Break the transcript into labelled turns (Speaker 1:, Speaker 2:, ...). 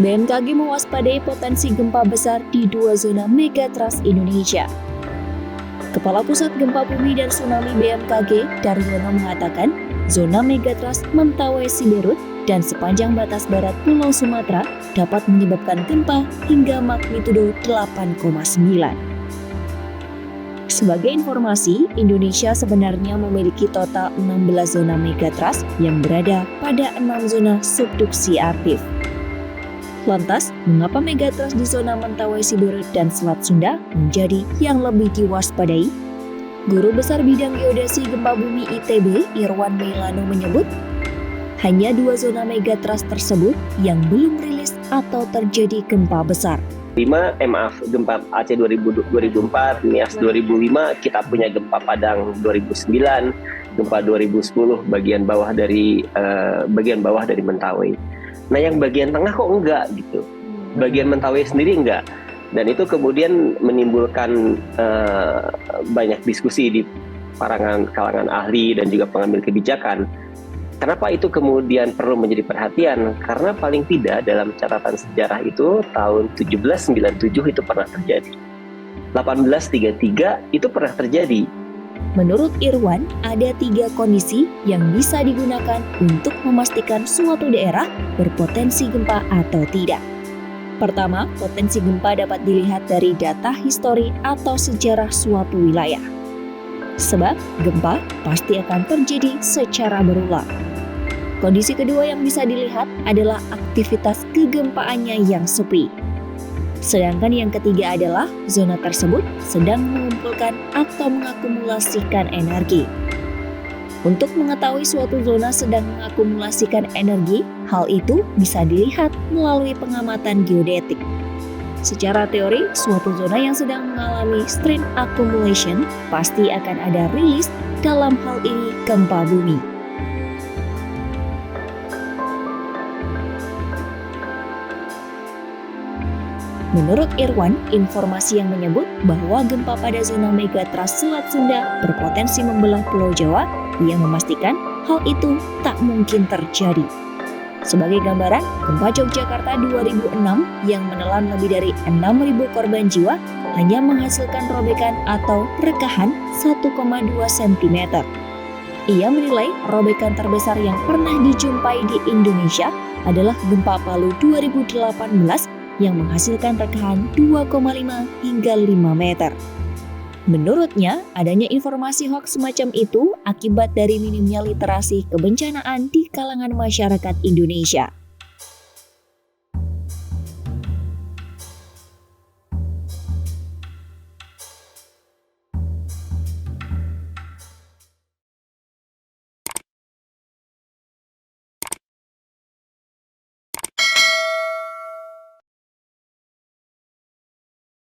Speaker 1: BMKG mewaspadai potensi gempa besar di 2 zona megatrust Indonesia. Kepala Pusat Gempa Bumi dan Tsunami BMKG, Daryono mengatakan, zona megatrust Mentawai Siberut dan sepanjang batas barat Pulau Sumatera dapat menyebabkan gempa hingga magnitudo 8,9. Sebagai informasi, Indonesia sebenarnya memiliki total 16 zona megatrust yang berada pada 6 zona subduksi aktif. Lantas, mengapa megatrust di zona Mentawai Siberut dan Selat Sunda menjadi yang lebih diwaspadai? Guru Besar Bidang Geodesi Gempa Bumi ITB, Irwan Meilano menyebut, hanya 2 zona megatrust tersebut yang belum rilis atau terjadi gempa besar.
Speaker 2: Gempa Aceh 2004, Nias 2005, kita punya gempa Padang 2009, gempa 2010 bagian bawah dari Mentawai. Nah, yang bagian tengah kok enggak gitu. Bagian Mentawai sendiri enggak. Dan itu kemudian menimbulkan banyak diskusi di kalangan ahli dan juga pengambil kebijakan. Kenapa itu kemudian perlu menjadi perhatian? Karena paling tidak dalam catatan sejarah itu tahun 1797 itu pernah terjadi. 1833 itu pernah terjadi.
Speaker 1: Menurut Irwan, ada 3 kondisi yang bisa digunakan untuk memastikan suatu daerah berpotensi gempa atau tidak. Pertama, potensi gempa dapat dilihat dari data histori atau sejarah suatu wilayah. Sebab gempa pasti akan terjadi secara berulang. Kondisi kedua yang bisa dilihat adalah aktivitas kegempaannya yang sepi. Sedangkan yang ketiga adalah zona tersebut sedang mengumpulkan atau mengakumulasikan energi. Untuk mengetahui suatu zona sedang mengakumulasikan energi, hal itu bisa dilihat melalui pengamatan geodetik. Secara teori, suatu zona yang sedang mengalami strain accumulation pasti akan ada rilis, dalam hal ini gempa bumi. Menurut Irwan, informasi yang menyebut bahwa gempa pada zona megatrust Selat Sunda berpotensi membelah Pulau Jawa, ia memastikan hal itu tak mungkin terjadi. Sebagai gambaran, gempa Yogyakarta 2006 yang menelan lebih dari 6.000 korban jiwa hanya menghasilkan robekan atau rekahan 1,2 cm. Ia menilai robekan terbesar yang pernah dijumpai di Indonesia adalah gempa Palu 2018 yang menghasilkan rekahan 2,5 hingga 5 meter. Menurutnya, adanya informasi hoaks semacam itu akibat dari minimnya literasi kebencanaan di kalangan masyarakat Indonesia.